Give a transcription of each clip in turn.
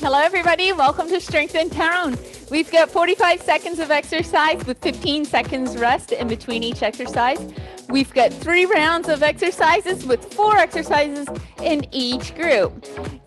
Hello everybody, welcome to Strength in Town. We've got 45 seconds of exercise with 15 seconds rest in between each exercise. We've got 3 rounds of exercises with 4 exercises in each group.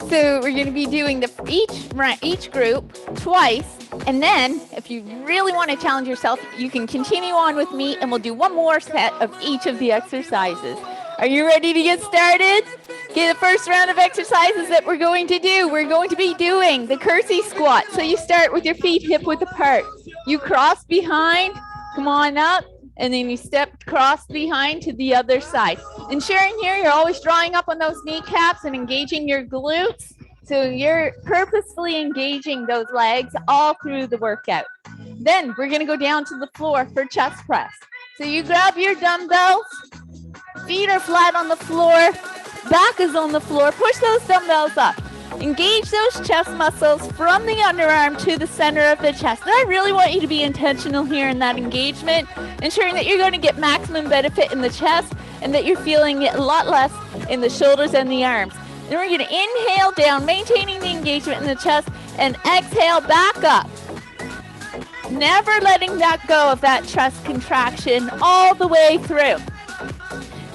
So we're going to be doing each group twice, and then if you really want to challenge yourself, you can continue on with me and we'll do one more set of each of the exercises. Are you ready to get started? Okay, the first round of exercises that we're going to be doing the curtsy squat. So you start with your feet hip width apart. You cross behind, come on up, and then you step cross behind to the other side. Ensuring here you're always drawing up on those kneecaps and engaging your glutes. So you're purposefully engaging those legs all through the workout. Then we're gonna go down to the floor for chest press. So you grab your dumbbells, feet are flat on the floor, back is on the floor, push those dumbbells up. Engage those chest muscles from the underarm to the center of the chest. And I really want you to be intentional here in that engagement, ensuring that you're going to get maximum benefit in the chest and that you're feeling it a lot less in the shoulders and the arms. Then we're going to inhale down, maintaining the engagement in the chest, and exhale back up. Never letting that go of that chest contraction all the way through.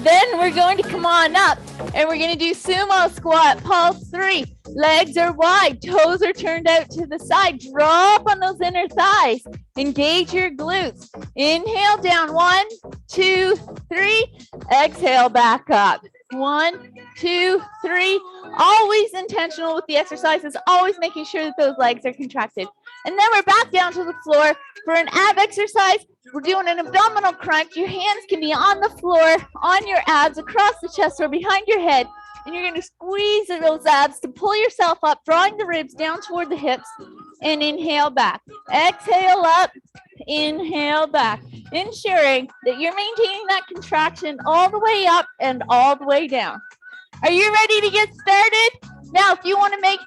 Then we're going to come on up and we're going to do sumo squat, pulse 3. Legs are wide, toes are turned out to the side. Draw up on those inner thighs. Engage your glutes. Inhale down, 1, 2, 3. Exhale back up. 1, 2, 3. Always intentional with the exercises, always making sure that those legs are contracted. And then we're back down to the floor for an ab exercise. We're doing an abdominal crunch. Your hands can be on the floor, on your abs, across the chest or behind your head. And you're going to squeeze those abs to pull yourself up, drawing the ribs down toward the hips, and inhale back. Exhale up, inhale back, ensuring that you're maintaining that contraction all the way up and all the way down. Are you ready to get started? Now, if you want to make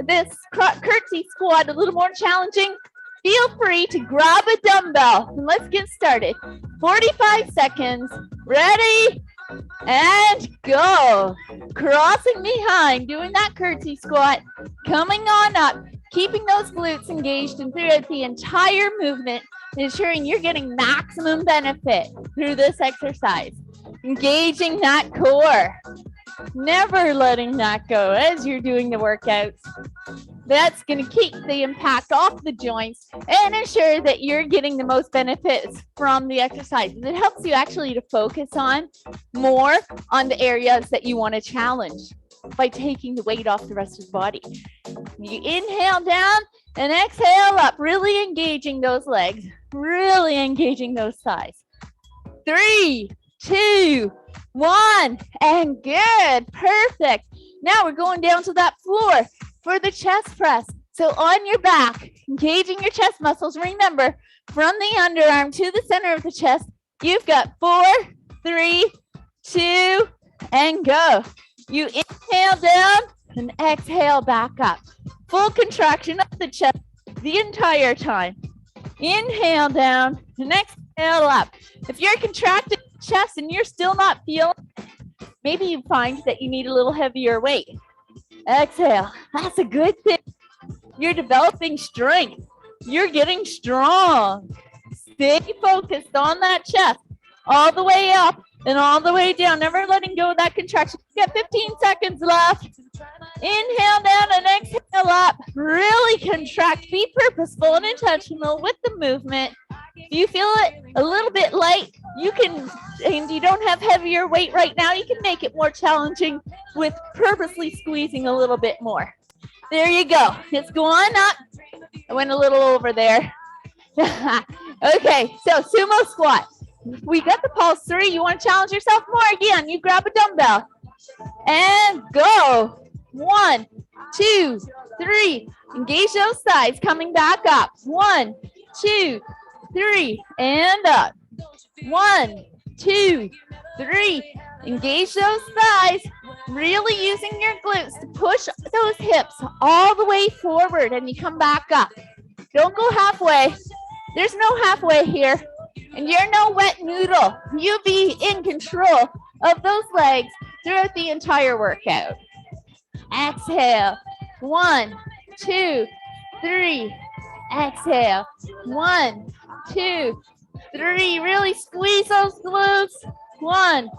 this curtsy squat a little more challenging, feel free to grab a dumbbell and let's get started. 45 seconds, ready, and go. Crossing behind, doing that curtsy squat, coming on up, keeping those glutes engaged and throughout the entire movement, ensuring you're getting maximum benefit through this exercise. Engaging that core. Never letting that go as you're doing the workouts. That's going to keep the impact off the joints and ensure that you're getting the most benefits from the exercise. It helps you actually to focus on more on the areas that you want to challenge by taking the weight off the rest of the body. You inhale down and exhale up, really engaging those legs, really engaging those thighs. 3, 2, 1, and good, perfect. Now we're going down to that floor for the chest press. So on your back, engaging your chest muscles. Remember, from the underarm to the center of the chest, you've got 4, 3, 2, and go. You inhale down and exhale back up. Full contraction of the chest the entire time. Inhale down and exhale up. If you're contracting the chest and you're still not feeling it, maybe you find that you need a little heavier weight. Exhale. That's a good thing. You're developing strength. You're getting strong. Stay focused on that chest all the way up and all the way down. Never letting go of that contraction. You got 15 seconds left. Inhale down and exhale up. Really contract. Be purposeful and intentional with the movement. If you feel it a little bit light, you can, and you don't have heavier weight right now, you can make it more challenging with purposely squeezing a little bit more. There you go. Let's go on up. I went a little over there. Okay, so sumo squat. We got the pulse 3. You want to challenge yourself more? Again, you grab a dumbbell and go. 1, 2, 3. Engage those thighs. Coming back up. 1, 2, 3, and up. 1, 2, 3. Engage those thighs. Really using your glutes to push those hips all the way forward, and you come back up. Don't go halfway. There's no halfway here. And you're no wet noodle. You be in control of those legs throughout the entire workout. Exhale. 1, 2, 3. Exhale. 1, 2, 3. Really squeeze those glutes. 1,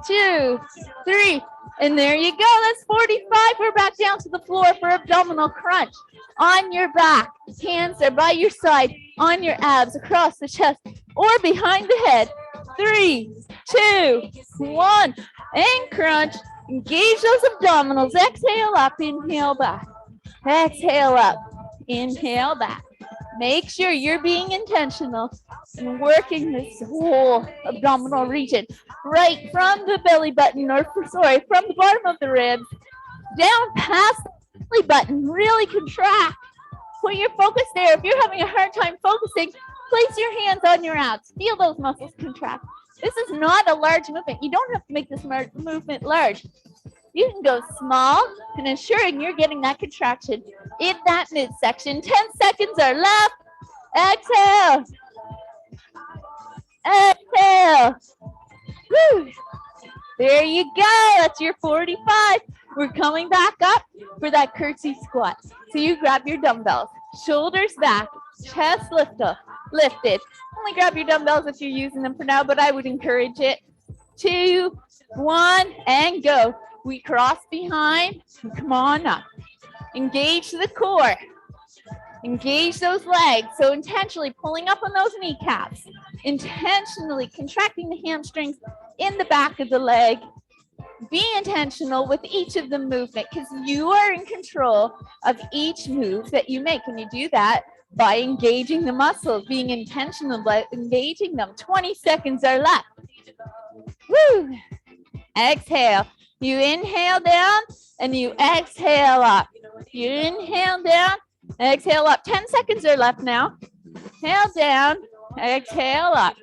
2, 3. And there you go. That's 45. We're back down to the floor for abdominal crunch. On your back. Hands are by your side. On your abs, across the chest, or behind the head. 3, 2, 1. And crunch. Engage those abdominals. Exhale up. Inhale back. Exhale up. Inhale back. Make sure you're being intentional and working this whole abdominal region right from the belly button, or from the bottom of the ribs down past the belly button. Really contract. Put your focus there. If you're having a hard time focusing, place your hands on your abs. Feel those muscles contract. This is not a large movement. You don't have to make this movement large. You can go small and ensuring you're getting that contraction in that midsection. 10 seconds are left. Exhale. Exhale. Woo. There you go. That's your 45. We're coming back up for that curtsy squat. So you grab your dumbbells, shoulders back, chest lifted. Only grab your dumbbells if you're using them for now, but I would encourage it. 2, 1, and go. We cross behind, and come on up. Engage the core. Engage those legs. So intentionally pulling up on those kneecaps. Intentionally contracting the hamstrings in the back of the leg. Be intentional with each of the movement, because you are in control of each move that you make. And you do that by engaging the muscles, being intentional about engaging them. 20 seconds are left. Woo! Exhale. You inhale down and you exhale up. You inhale down, exhale up. 10 seconds are left now. Inhale down, exhale up.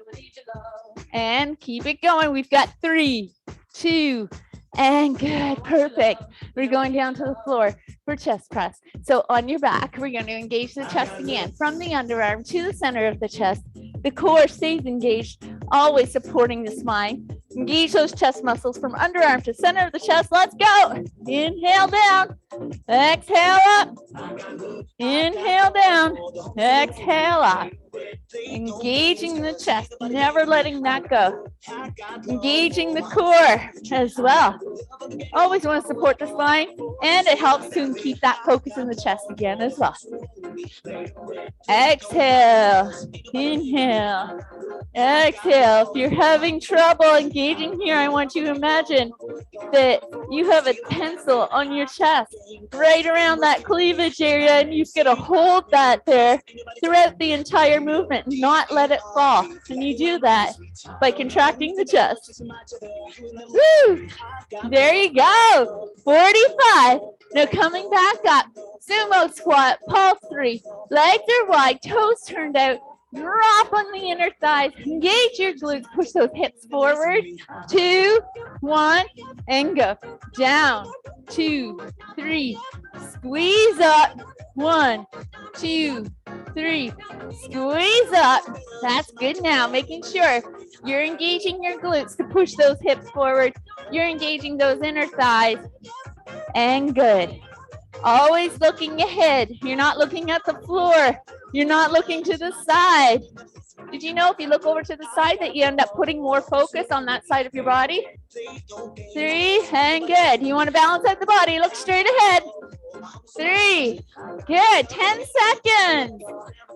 And keep it going. We've got 3, 2, and good. Perfect. We're going down to the floor for chest press. So on your back, we're going to engage the chest again from the underarm to the center of the chest. The core stays engaged, always supporting the spine. Engage those chest muscles from underarm to center of the chest. Let's go. Inhale down. Exhale up. Inhale down. Exhale up. Engaging the chest, never letting that go. Engaging the core as well. Always want to support the spine, and it helps to keep that focus in the chest again as well. Exhale. Inhale. Exhale. If you're having trouble engaging here, I want you to imagine that you have a pencil on your chest right around that cleavage area, and you've got to hold that there throughout the entire movement, not let it fall. And you do that by contracting the chest. Woo! There you go. 45. Now coming back up. Sumo squat, pulse 3. Legs are wide, toes turned out. Drop on the inner thighs. Engage your glutes. Push those hips forward. 2, 1, and go. Down. 2, 3. Squeeze up. 1, 2, 3. Squeeze up. That's good now. Making sure you're engaging your glutes to push those hips forward. You're engaging those inner thighs. And good. Always looking ahead. You're not looking at the floor. You're not looking to the side. Did you know if you look over to the side that you end up putting more focus on that side of your body? 3, and good. You want to balance out the body. Look straight ahead. 3, good. 10 seconds.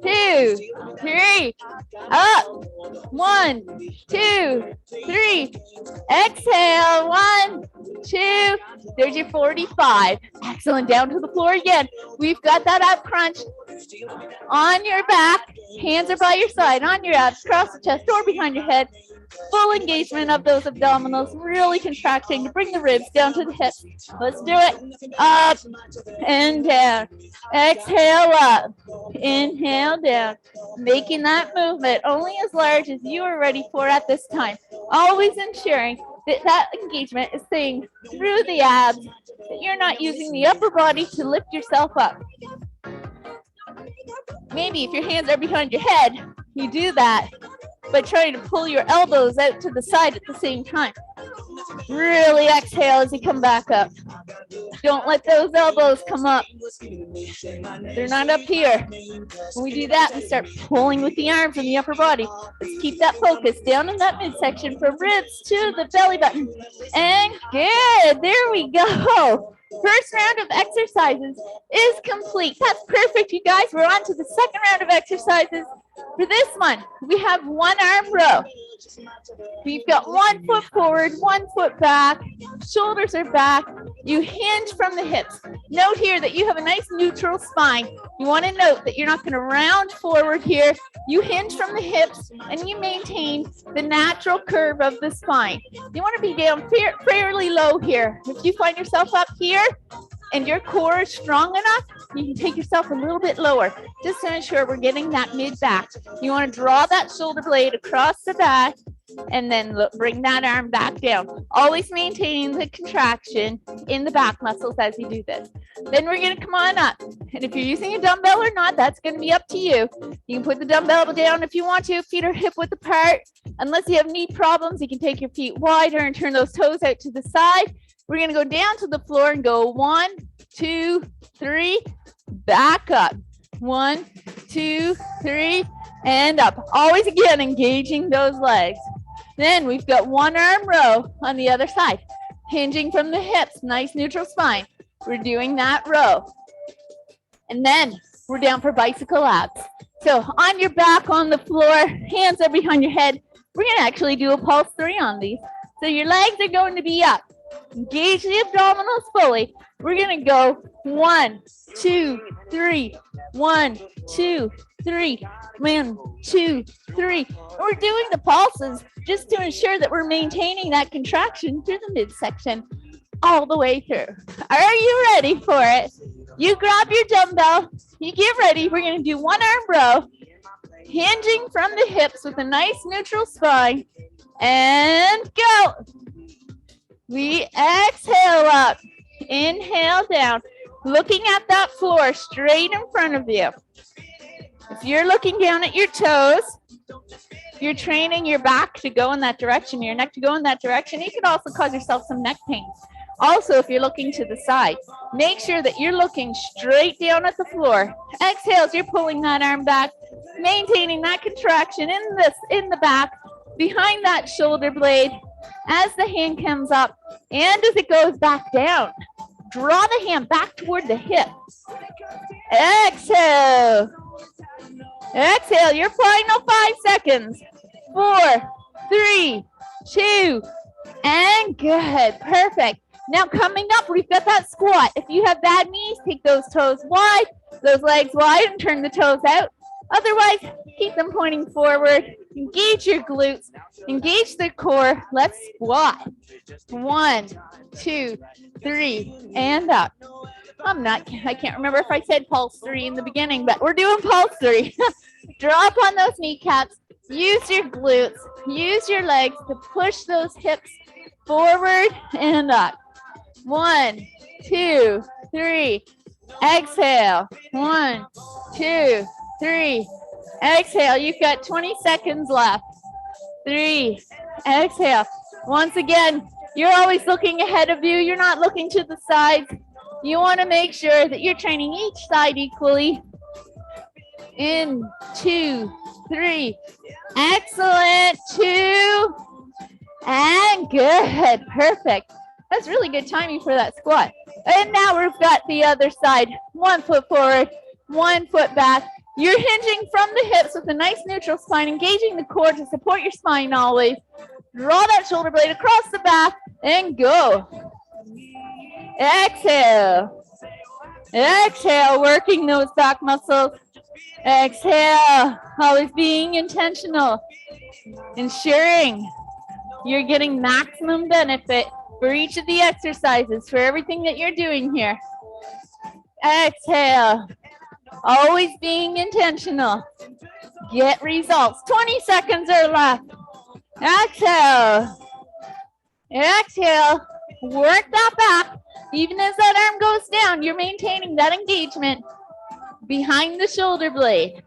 2, 3, up. 1, 2, 3. Exhale. 1, 2. There's your 45. Excellent. Down to the floor again. We've got that ab crunch. On your back, hands are by your side, on your abs, across the chest or behind your head. Full engagement of those abdominals, really contracting to bring the ribs down to the hips. Let's do it. Up and down. Exhale up. Inhale down. Making that movement only as large as you are ready for at this time. Always ensuring that that engagement is staying through the abs, that you're not using the upper body to lift yourself up. Maybe if your hands are behind your head, you do that by trying to pull your elbows out to the side at the same time. Really exhale as you come back up. Don't let those elbows come up. They're not up here. When we do that, we start pulling with the arms and the upper body. Let's keep that focus down in that midsection from ribs to the belly button. And good. There we go. First round of exercises is complete. That's perfect, you guys. We're on to the second round of exercises. For this one, we have one arm row. We've got 1 foot forward, 1 foot back. Shoulders are back. You hinge from the hips. Note here that you have a nice neutral spine. You want to note that you're not going to round forward here. You hinge from the hips and you maintain the natural curve of the spine. You want to be down fairly low here. If you find yourself up here and your core is strong enough, you can take yourself a little bit lower just to ensure we're getting that mid back. You want to draw that shoulder blade across the back and then bring that arm back down. Always maintaining the contraction in the back muscles as you do this. Then we're going to come on up. And if you're using a dumbbell or not, that's going to be up to you. You can put the dumbbell down if you want to. Feet are hip width apart. Unless you have knee problems, you can take your feet wider and turn those toes out to the side. We're going to go down to the floor and go 1, 2, 3, back up. 1, 2, 3, and up. Always again engaging those legs. Then we've got one arm row on the other side. Hinging from the hips, nice neutral spine. We're doing that row. And then we're down for bicycle abs. So on your back on the floor, hands are behind your head. We're going to actually do a pulse 3 on these. So your legs are going to be up. Engage the abdominals fully. We're going to go 1, 2, 3, 1, 2, 3, 1, 2, 3. We're doing the pulses just to ensure that we're maintaining that contraction through the midsection all the way through. Are you ready for it? You grab your dumbbell, you get ready. We're going to do one arm row, hinging from the hips with a nice neutral spine, and go. We exhale up, inhale down, looking at that floor straight in front of you. If you're looking down at your toes, you're training your back to go in that direction, your neck to go in that direction. You could also cause yourself some neck pain. Also, if you're looking to the side, make sure that you're looking straight down at the floor. Exhales, you're pulling that arm back, maintaining that contraction in the back, behind that shoulder blade. As the hand comes up and as it goes back down, draw the hand back toward the hip. Exhale. Exhale, your final 5 seconds. 4, 3, 2, and good. Perfect. Now coming up, we've got that squat. If you have bad knees, take those toes wide, those legs wide, and turn the toes out. Otherwise, keep them pointing forward. Engage your glutes. Engage the core. Let's squat. 1, 2, 3, and up. I can't remember if I said pulse 3 in the beginning, but we're doing pulse 3. Draw up on those kneecaps. Use your glutes. Use your legs to push those hips forward and up. 1, 2, 3. Exhale. 1, 2, 3. Exhale. You've got 20 seconds left. 3. Exhale. Once again, you're always looking ahead of you. You're not looking to the sides. You want to make sure that you're training each side equally. In 2, 3. Excellent. 2. And good. Perfect. That's really good timing for that squat. And now we've got the other side. 1 foot forward, 1 foot back. You're hinging from the hips with a nice neutral spine, engaging the core to support your spine always. Draw that shoulder blade across the back and go. Exhale. Exhale, working those back muscles. Exhale, always being intentional. Ensuring you're getting maximum benefit for each of the exercises, for everything that you're doing here. Exhale, always being intentional. Get results. 20 seconds are left. Exhale. Exhale, work that back. Even as that arm goes down, you're maintaining that engagement behind the shoulder blade.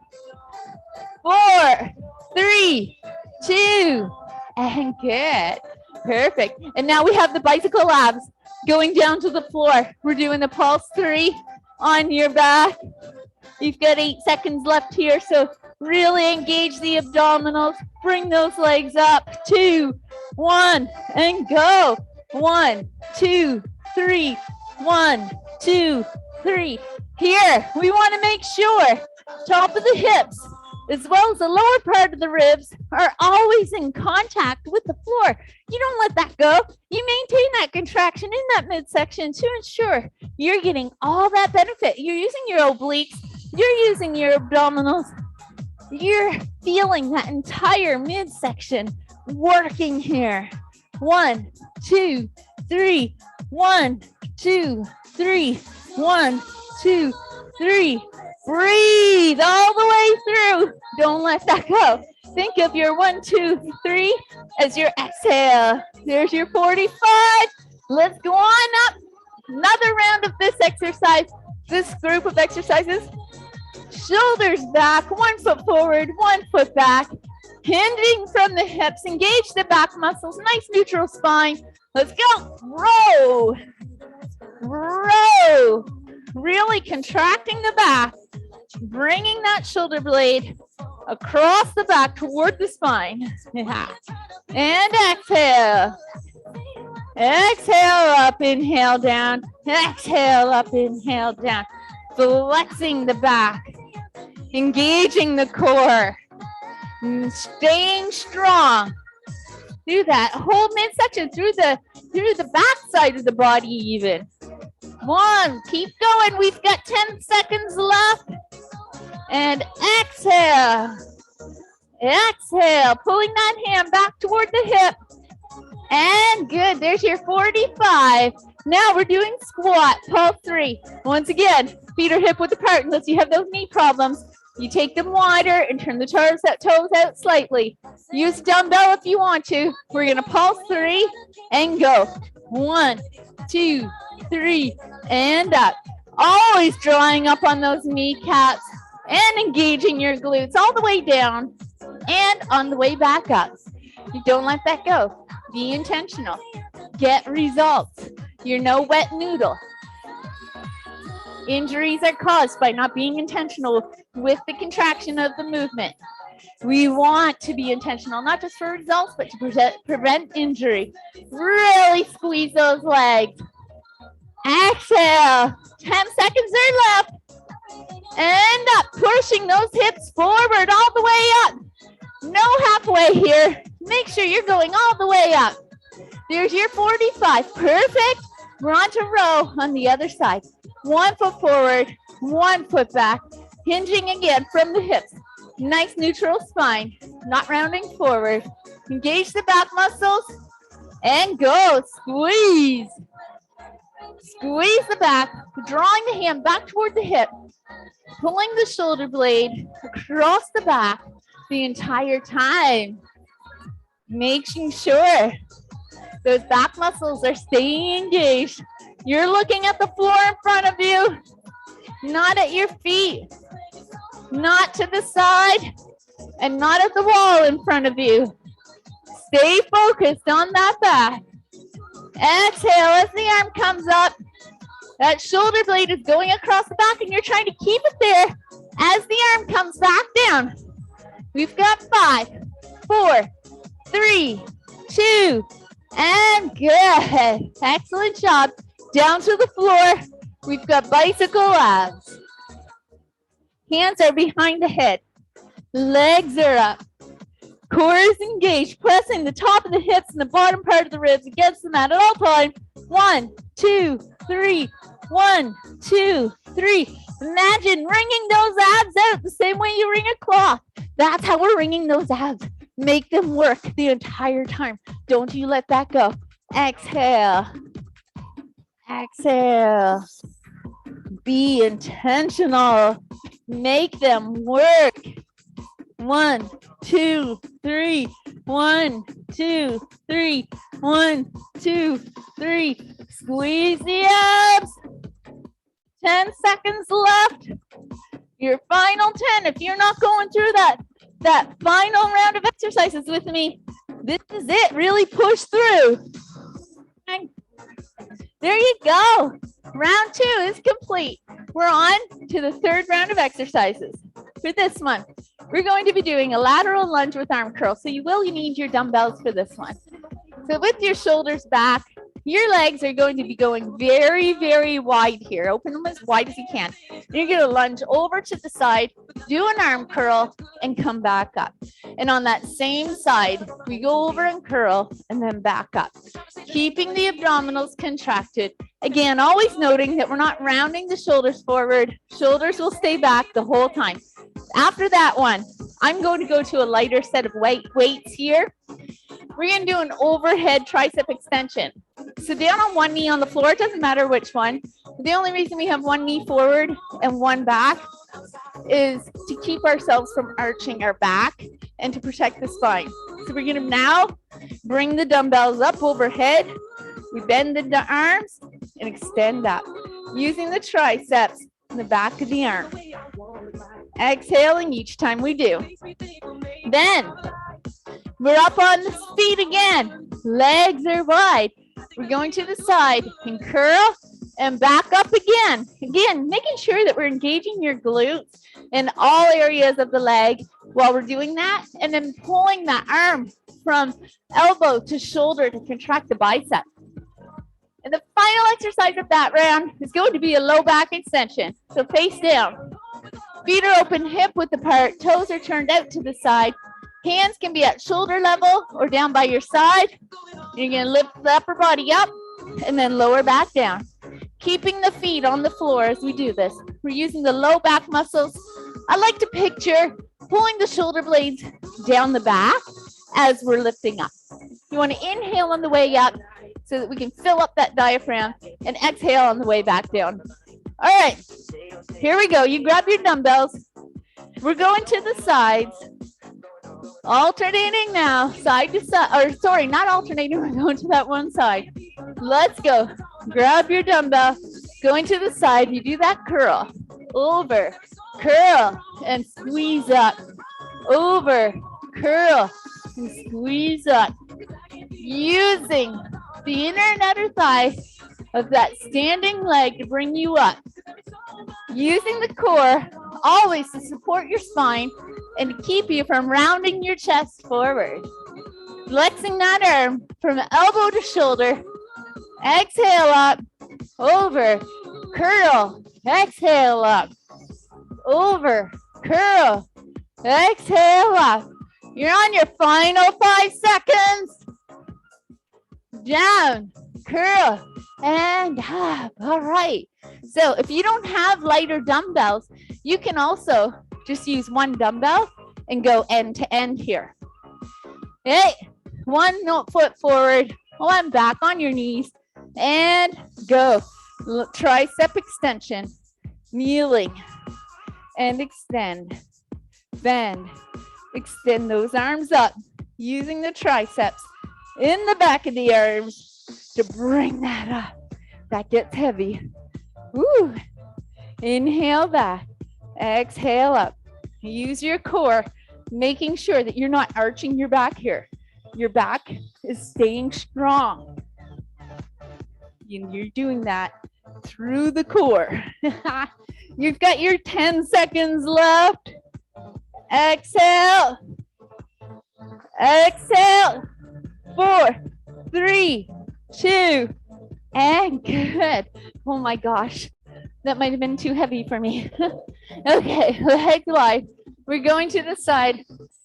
4, 3, 2, and good. Perfect. And now we have the bicycle abs. going down to the floor. We're doing the pulse 3 on your back. You've got 8 seconds left here, so really engage the abdominals. Bring those legs up. 2, 1, and go. 1, 2, 3. 1, 2, 3. Here, we want to make sure top of the hips as well as the lower part of the ribs are always in contact with the floor. You don't let that go. You maintain that contraction in that midsection to ensure you're getting all that benefit. You're using your obliques, you're using your abdominals, you're feeling that entire midsection working here. 1, 2, 3. 1, 2, 3. 1, 2, 3. Breathe all the way through. Don't let that go. Think of your 1, 2, 3 as your exhale. There's your 45. Let's go on up. Another round of this exercise, this group of exercises. Shoulders back, 1 foot forward, 1 foot back. Hinging from the hips. Engage the back muscles. Nice neutral spine. Let's go. Row. Row. Really contracting the back. Bringing that shoulder blade across the back toward the spine. Yeah. And exhale. Exhale up, inhale down. Exhale up, inhale down. Flexing the back. Engaging the core. Staying strong. Do that whole midsection through the back side of the body even. 1, keep going. We've got 10 seconds left. And exhale. Exhale. Pulling that hand back toward the hip. And good. There's your 45. Now we're doing squat, pulse 3. Once again, feet are hip width apart unless you have those knee problems. You take them wider and turn the toes out slightly. Use dumbbell if you want to. We're going to pulse 3 and go. 1, 2, 3, and up. Always drawing up on those kneecaps and engaging your glutes all the way down and on the way back up. You don't let that go. Be intentional. Get results. You're no wet noodle. Injuries are caused by not being intentional with the contraction of the movement. We want to be intentional, not just for results, but to prevent injury. Really squeeze those legs. Exhale. 10 seconds are left. And up, pushing those hips forward all the way up. No halfway here. Make sure you're going all the way up. There's your 45. Perfect. We're on to row on the other side. 1 foot forward, 1 foot back. Hinging again from the hips. Nice neutral spine, not rounding forward. Engage the back muscles and go. Squeeze. Squeeze the back, drawing the hand back toward the hip. Pulling the shoulder blade across the back the entire time. Making sure those back muscles are staying engaged. You're looking at the floor in front of you, not at your feet, not to the side, and not at the wall in front of you. Stay focused on that back. Exhale as the arm comes up. That shoulder blade is going across the back and you're trying to keep it there as the arm comes back down. We've got 5, 4, 3, 2, and good. Excellent job. Down to the floor. We've got bicycle abs. Hands are behind the head. Legs are up. Core is engaged, pressing the top of the hips and the bottom part of the ribs against the mat at all times. 1, 2, 3. 1, 2, 3. Imagine wringing those abs out the same way you wring a cloth. That's how we're wringing those abs. Make them work the entire time. Don't you let that go. Exhale. Exhale. Be intentional. Make them work. 1, 2, 3. 1, 2, 3. 1, 2, 3. Squeeze the abs. 10 seconds left. Your final 10. If you're not going through that final round of exercises with me, this is it. Really push through. And There you go. Round 2 is complete. We're on to the third round of exercises. For this one, we're going to be doing a lateral lunge with arm curl. So you will need your dumbbells for this one. So with your shoulders back, your legs are going to be going very, very wide here. Open them as wide as you can. And you're going to lunge over to the side, do an arm curl, and come back up. And on that same side, we go over and curl and then back up. Keeping the abdominals contracted. Again, always noting that we're not rounding the shoulders forward. Shoulders will stay back the whole time. After that one, I'm going to go to a lighter set of weights here. We're going to do an overhead tricep extension. So down on one knee on the floor, it doesn't matter which one. The only reason we have one knee forward and one back is to keep ourselves from arching our back and to protect the spine. So we're going to now bring the dumbbells up overhead. We bend the arms and extend up, using the triceps in the back of the arm. Exhaling each time we do. Then we're up on the feet again. Legs are wide. We're going to the side and curl and back up again. Again, making sure that we're engaging your glutes in all areas of the leg while we're doing that. And then pulling that arm from elbow to shoulder to contract the bicep. And the final exercise of that round is going to be a low back extension. So face down. Feet are open hip width apart. Toes are turned out to the side. Hands can be at shoulder level or down by your side. You're going to lift the upper body up and then lower back down. Keeping the feet on the floor as we do this. We're using the low back muscles. I like to picture pulling the shoulder blades down the back as we're lifting up. You want to inhale on the way up so that we can fill up that diaphragm and exhale on the way back down. All right, here we go. You grab your dumbbells. We're going to the sides. Alternating now, side to side, or sorry, not alternating, we're going to that one side. Let's go. Grab your dumbbell, going to the side, you do that curl, over, curl, and squeeze up, over, curl, and squeeze up. Using the inner and outer thigh of that standing leg to bring you up. Using the core always to support your spine and to keep you from rounding your chest forward. Flexing that arm from elbow to shoulder. Exhale up, over, curl, exhale up, over, curl, exhale up. You're on your final 5 seconds. Down, curl, and up. All right. So if you don't have lighter dumbbells, you can also just use one dumbbell and go end to end here. Okay, one foot forward, one back on your knees, and go. Tricep extension, kneeling, and extend, bend, extend those arms up, using the triceps in the back of the arms to bring that up. That gets heavy. Woo. Inhale back, exhale up. Use your core, making sure that you're not arching your back here. Your back is staying strong. You're doing that through the core. You've got your 10 seconds left. Exhale. Exhale. 4, 3, 2, and good. Oh my gosh, that might have been too heavy for me. Okay, legs wide. We're going to the side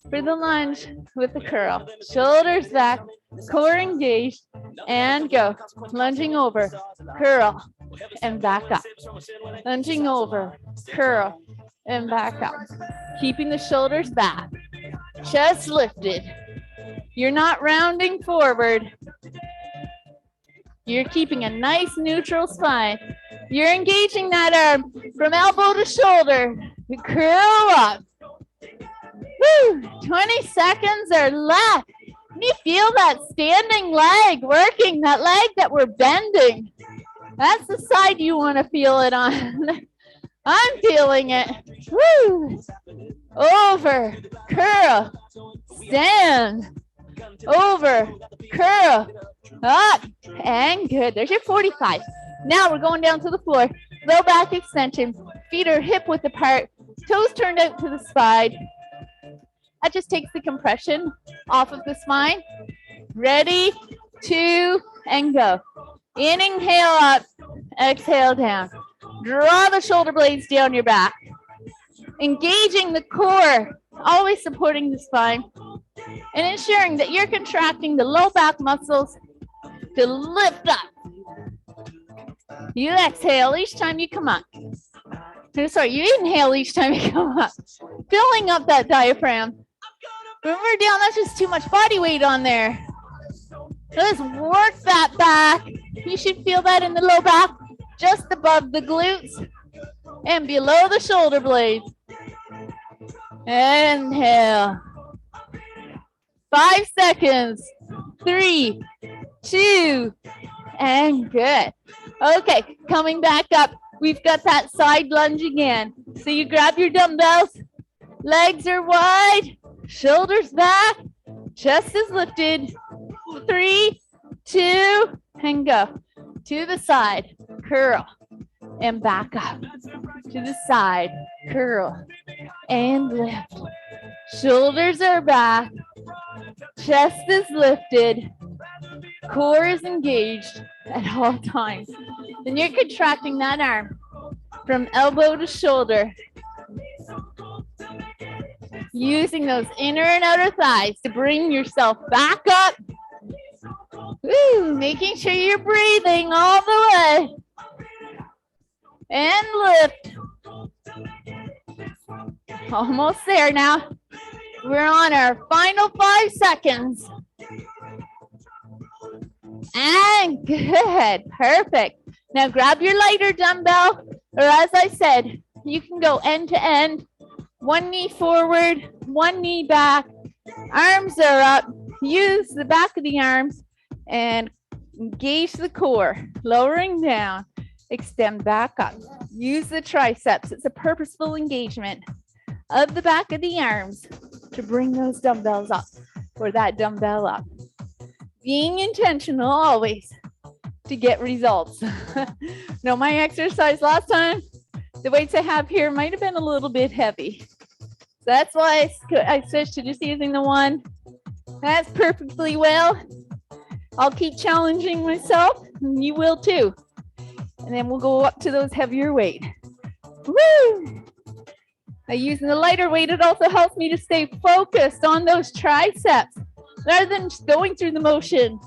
for the lunge with the curl. Shoulders back, core engaged, and go. Lunging over, curl, and back up. Lunging over, curl, and back up. Keeping the shoulders back. Chest lifted. You're not rounding forward. You're keeping a nice neutral spine. You're engaging that arm from elbow to shoulder. Curl up. Woo, 20 seconds are left. Can you feel that standing leg working, that leg that we're bending? That's the side you want to feel it on. I'm feeling it. Woo. Over, curl, stand, over, curl, up, and good. There's your 45. Now we're going down to the floor. Low back extension, feet are hip width apart, toes turned out to the side. That just takes the compression off of the spine. Ready, 2, and go. Inhale up, exhale down. Draw the shoulder blades down your back. Engaging the core, always supporting the spine, and ensuring that you're contracting the low back muscles to lift up. You exhale each time you come up. Sorry, you inhale each time you come up. Filling up that diaphragm. When we're down, that's just too much body weight on there. Let's work that back. You should feel that in the low back, just above the glutes and below the shoulder blades. Inhale. 5 seconds. 3, 2, and good. Okay, coming back up. We've got that side lunge again. So you grab your dumbbells. Legs are wide. Shoulders back. Chest is lifted. 3, 2, and go. To the side. Curl. And back up. To the side. Curl. And lift. Shoulders are back. Chest is lifted. Core is engaged at all times. Then you're contracting that arm from elbow to shoulder. Using those inner and outer thighs to bring yourself back up. Woo, making sure you're breathing all the way. And lift. Almost there now. We're on our final 5 seconds. And good, perfect. Now grab your lighter dumbbell, or as I said, you can go end to end. One knee forward, one knee back. Arms are up. Use the back of the arms and engage the core. Lowering down, extend back up. Use the triceps. It's a purposeful engagement of the back of the arms to bring those dumbbells up, or that dumbbell up. Being intentional always to get results. Now my exercise last time, the weights I have here might have been a little bit heavy. So that's why I switched to just using the one. That's perfectly well. I'll keep challenging myself, and you will too. And then we'll go up to those heavier weight. Woo! By using the lighter weight, it also helps me to stay focused on those triceps. Rather than just going through the motion,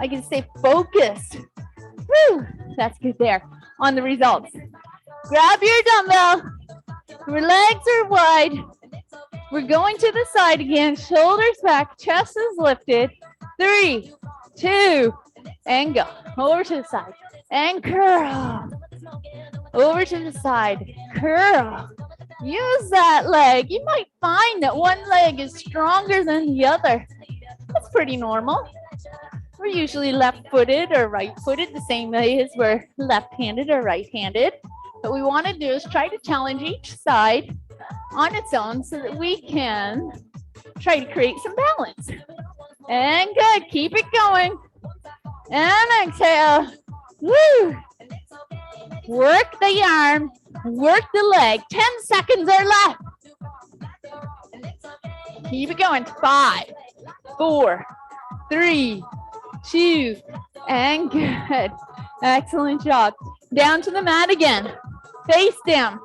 I can stay focused. Woo! That's good there on the results. Grab your dumbbell. Your legs are wide. We're going to the side again. Shoulders back. Chest is lifted. 3, 2, and go. Over to the side. And curl. Over to the side. Curl. Use that leg. You might find that one leg is stronger than the other. That's pretty normal. We're usually left-footed or right-footed, the same way as we're left-handed or right-handed. What we want to do is try to challenge each side on its own so that we can try to create some balance. And good. Keep it going. And exhale. Woo! Work the arm. Work the leg. 10 seconds are left. Keep it going. 5, 4, 3, 2, and good. Excellent job. Down to the mat again. Face down.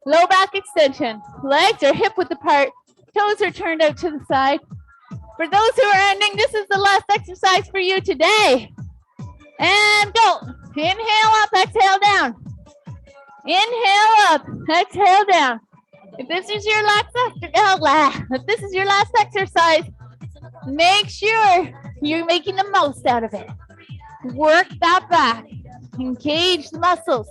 Low back extension. Legs are hip width apart. Toes are turned out to the side. For those who are ending, this is the last exercise for you today. And go. Inhale up, exhale down. Inhale up, exhale down. If this is your last exercise, make sure you're making the most out of it. Work that back. Engage the muscles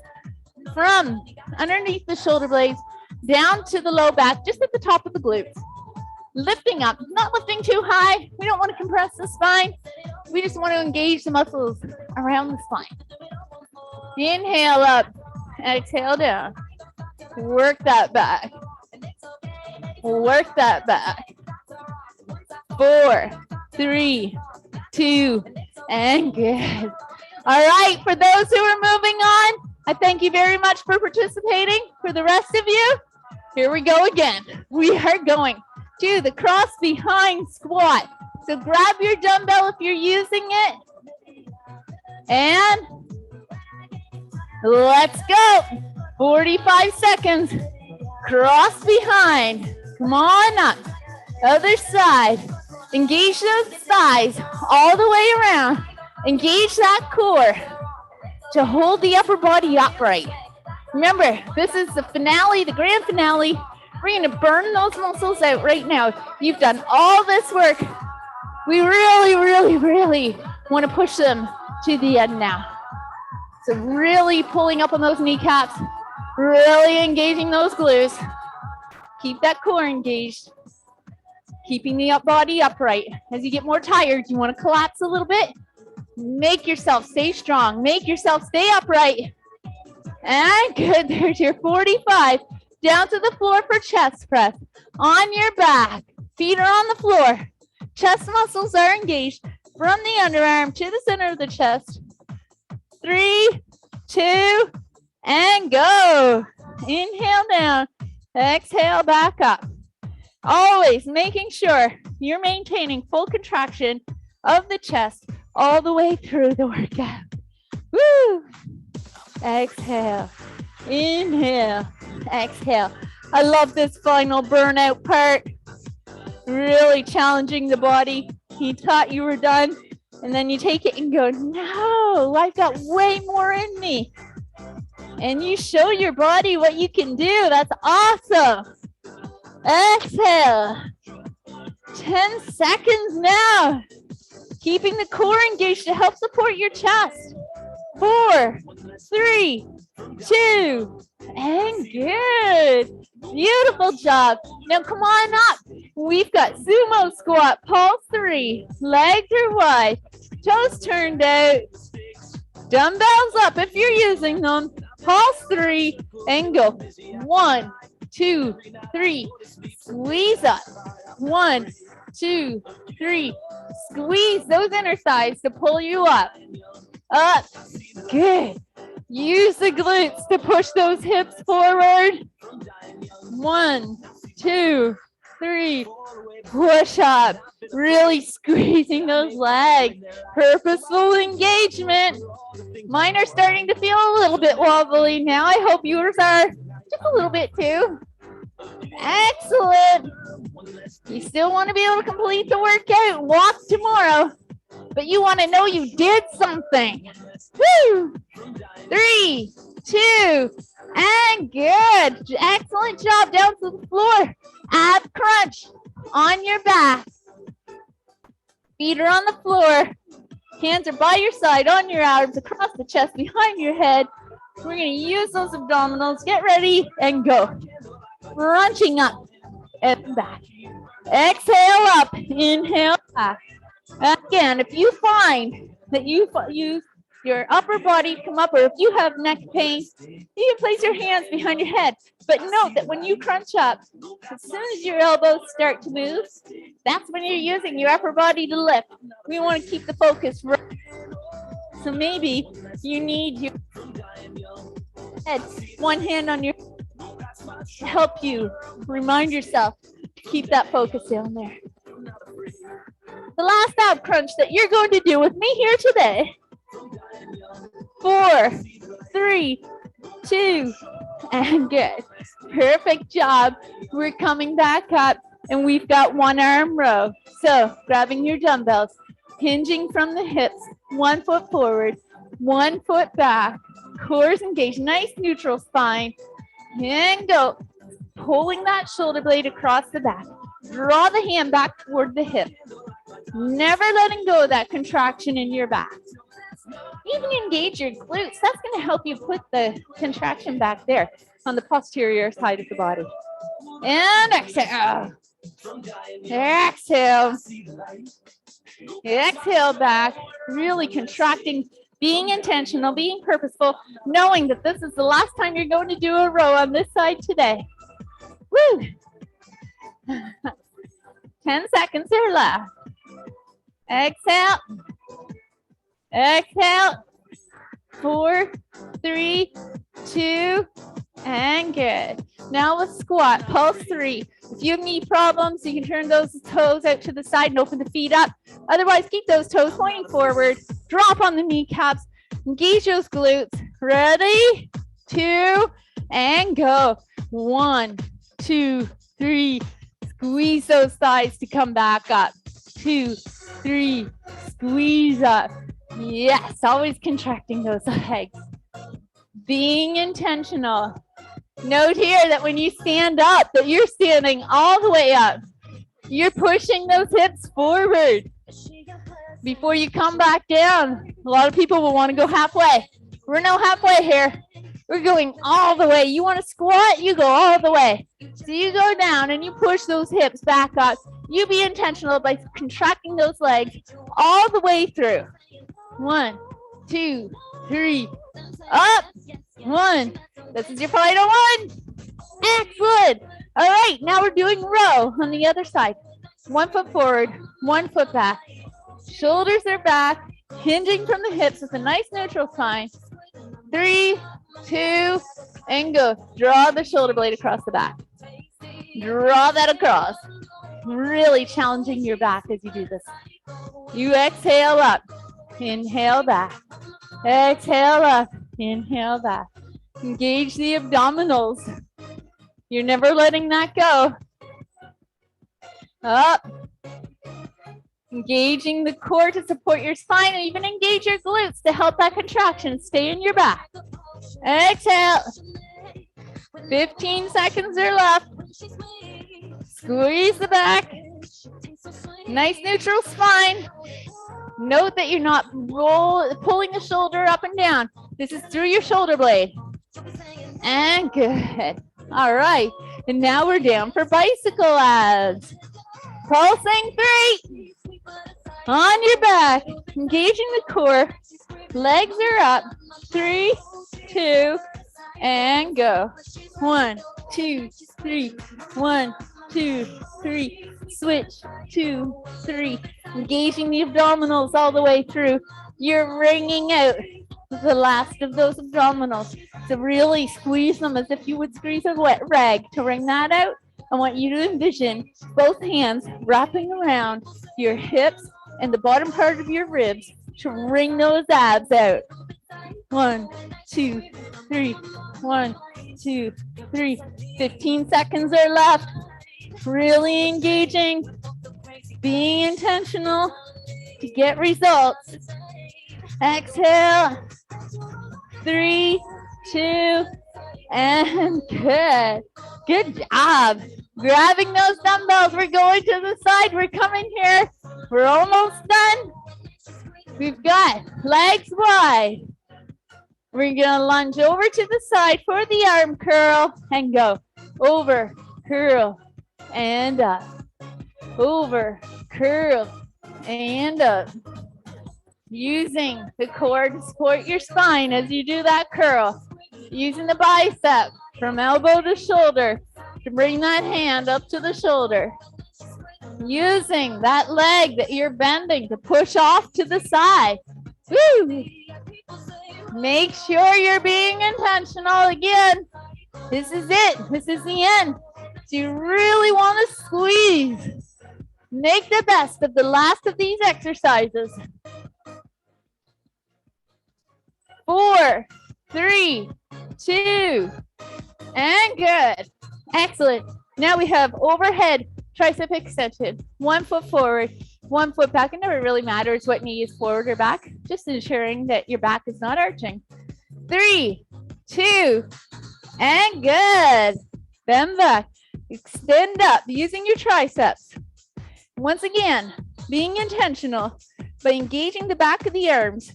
from underneath the shoulder blades down to the low back, just at the top of the glutes. Lifting up, not lifting too high. We don't want to compress the spine. We just want to engage the muscles around the spine. Inhale up, exhale down. Work that back. Work that back. 4, 3, 2, and good. All right, for those who are moving on, I thank you very much for participating. For the rest of you, here we go again. We are going to the cross behind squat. So grab your dumbbell if you're using it. And let's go. 45 seconds. Cross behind. Come on up. Other side. Engage those thighs all the way around. Engage that core to hold the upper body upright. Remember, this is the finale, the grand finale. We're going to burn those muscles out right now. You've done all this work. We really want to push them to the end now. So really pulling up on those kneecaps, really engaging those glutes. Keep that core engaged. Keeping the body upright. As you get more tired, you want to collapse a little bit. Make yourself stay strong. Make yourself stay upright. And good. There's your 45. Down to the floor for chest press. On your back. Feet are on the floor. Chest muscles are engaged from the underarm to the center of the chest. 3, 2, and go. Inhale down. Exhale back up. Always making sure you're maintaining full contraction of the chest all the way through the workout. Woo! Exhale. Inhale. Exhale. I love this final burnout part. Really challenging the body. You thought you were done, and then you take it and go, no, I've got way more in me. And you show your body what you can do. That's awesome. Exhale. 10 seconds now. Keeping the core engaged to help support your chest. 4, 3, 2, and good. Beautiful job. Now come on up. We've got sumo squat, pulse 3. Legs are wide. Toes turned out. Dumbbells up if you're using them. Pulse 3 and go. 1, 2, 3. Squeeze up. 1, 2, 3. Squeeze those inner thighs to pull you up. Up. Good. Use the glutes to push those hips forward. 1, 2, 3. Push up. Really squeezing those legs. Purposeful engagement. Mine are starting to feel a little bit wobbly now. I hope yours are just a little bit too. Excellent. You still want to be able to complete the workout, walk tomorrow, but you want to know you did something. Woo! 3, 2, and good. Excellent job. Down to the floor. Ab crunch on your back. Feet are on the floor. Hands are by your side, on your arms, across the chest, behind your head. We're going to use those abdominals. Get ready and go. Crunching up and back. Exhale up. Inhale back. Again, if you find that you use your upper body come up, or if you have neck pain, you can place your hands behind your head. But note that when you crunch up, as soon as your elbows start to move, that's when you're using your upper body to lift. We want to keep the focus right. So maybe you need your head, one hand on your to help you remind yourself to keep that focus down there. The last ab crunch that you're going to do with me here today. 4, 3, 2, and good. Perfect job. We're coming back up, and we've got one arm row. So grabbing your dumbbells, hinging from the hips, 1 foot forward, 1 foot back, cores engaged, nice neutral spine, and go. Pulling that shoulder blade across the back. Draw the hand back toward the hip. Never letting go of that contraction in your back. Even engage your glutes. That's going to help you put the contraction back there on the posterior side of the body. And exhale. Exhale. Exhale back. Really contracting, being intentional, being purposeful, knowing that this is the last time you're going to do a row on this side today. Woo! 10 seconds are left. Exhale. Exhale. 4, 3, 2, and good. Now let's squat. Pulse 3. If you have knee problems, you can turn those toes out to the side and open the feet up. Otherwise, keep those toes pointing forward. Drop on the kneecaps. Engage those glutes. Ready? 2, and go. 1, 2, 3. Squeeze those thighs to come back up. 2, 3. Squeeze up. Yes, always contracting those legs. Being intentional. Note here that when you stand up, that you're standing all the way up. You're pushing those hips forward. Before you come back down, a lot of people will want to go halfway. We're no halfway here. We're going all the way. You want to squat, you go all the way. So you go down and you push those hips back up. You be intentional by contracting those legs all the way through. 1, 2, 3, up. 1. This is your final one. Excellent. All right, now we're doing row on the other side. 1 foot forward, 1 foot back. Shoulders are back, hinging from the hips with a nice neutral spine. 3, 2, and go. Draw the shoulder blade across the back. Draw that across. Really challenging your back as you do this. You exhale up. Inhale back. Exhale up. Inhale back. Engage the abdominals. You're never letting that go. Up. Engaging the core to support your spine, and even engage your glutes to help that contraction stay in your back. Exhale. 15 seconds are left. Squeeze the back. Nice neutral spine. Note that you're not pulling the shoulder up and down. This is through your shoulder blade. And good. All right. And now we're down for bicycle abs. Pulsing 3. On your back. Engaging the core. Legs are up. 3, 2, and go. 1, 2, 3. 1, 2, 3. Switch. 2, 3. Engaging the abdominals all the way through. You're wringing out the last of those abdominals. So really squeeze them as if you would squeeze a wet rag. To wring that out, I want you to envision both hands wrapping around your hips and the bottom part of your ribs to wring those abs out. 1, 2, 3. 1, 2, 3. 15 seconds are left. Really engaging, being intentional to get results. Exhale. 3, 2, and good. Good job. Grabbing those dumbbells. We're going to the side. We're coming here. We're almost done. We've got legs wide. We're going to lunge over to the side for the arm curl and go over, curl, and up. Over, curl, and up. Using the core to support your spine as you do that curl. Using the bicep from elbow to shoulder to bring that hand up to the shoulder. Using that leg that you're bending to push off to the side. Woo! Make sure you're being intentional again. This is it. This is the end. So you really want to squeeze. Make the best of the last of these exercises. 4, 3, 2, and good. Excellent. Now we have overhead tricep extension. 1 foot forward, 1 foot back. It never really matters what knee is forward or back, just ensuring that your back is not arching. 3, 2, and good. Bend back. Extend up using your triceps. Once again, being intentional by engaging the back of the arms.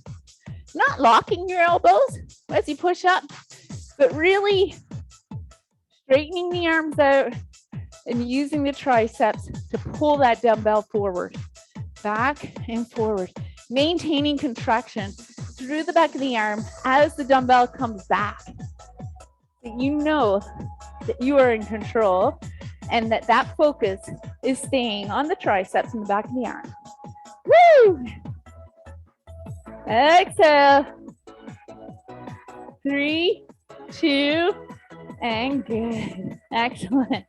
Not locking your elbows as you push up, but really straightening the arms out and using the triceps to pull that dumbbell forward, back and forward, maintaining contraction through the back of the arm as the dumbbell comes back. So you know that you are in control and that focus is staying on the triceps and the back of the arm. Woo! Exhale. 3, 2, and good. Excellent.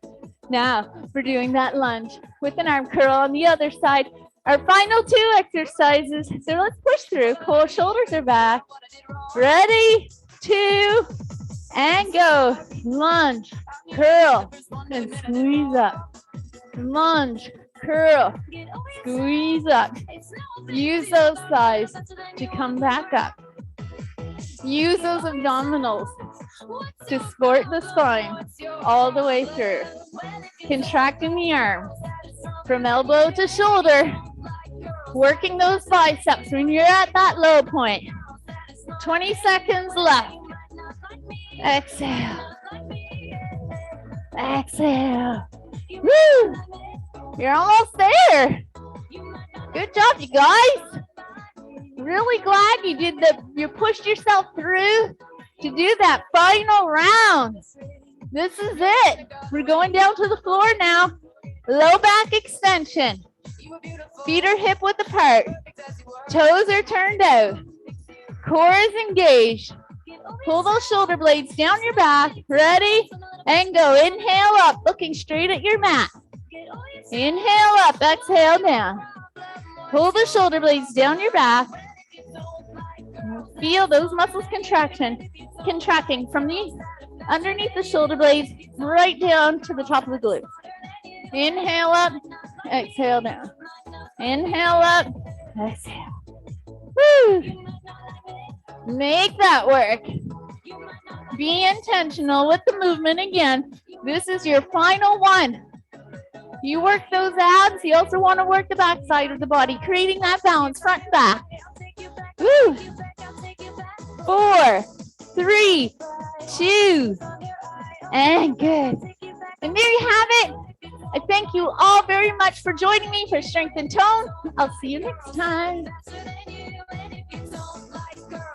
Now we're doing that lunge with an arm curl on the other side. Our final 2 exercises. So let's push through. Cool shoulders are back. Ready, 2, and go. Lunge, curl, and squeeze up. Lunge, curl, squeeze up. Use those thighs to come back up. Use those abdominals to support the spine all the way through. Contracting the arms from elbow to shoulder. Working those biceps when you're at that low point. 20 seconds left. Exhale. Exhale. Woo! You're almost there. Good job, you guys. Really glad you pushed yourself through to do that final round. This is it. We're going down to the floor now. Low back extension. Feet are hip width apart. Toes are turned out. Core is engaged. Pull those shoulder blades down your back. Ready? And go. Inhale up, looking straight at your mat. Inhale up, exhale down. Pull the shoulder blades down your back. Feel those muscles contracting from underneath the shoulder blades right down to the top of the glutes. Inhale up, exhale down. Inhale up, exhale. Woo! Make that work. Be intentional with the movement again. This is your final one. You work those abs. You also want to work the back side of the body, creating that balance front and back. Woo! 4, 3, 2, and good. And there you have it. I thank you all very much for joining me for Strength and Tone. I'll see you next time.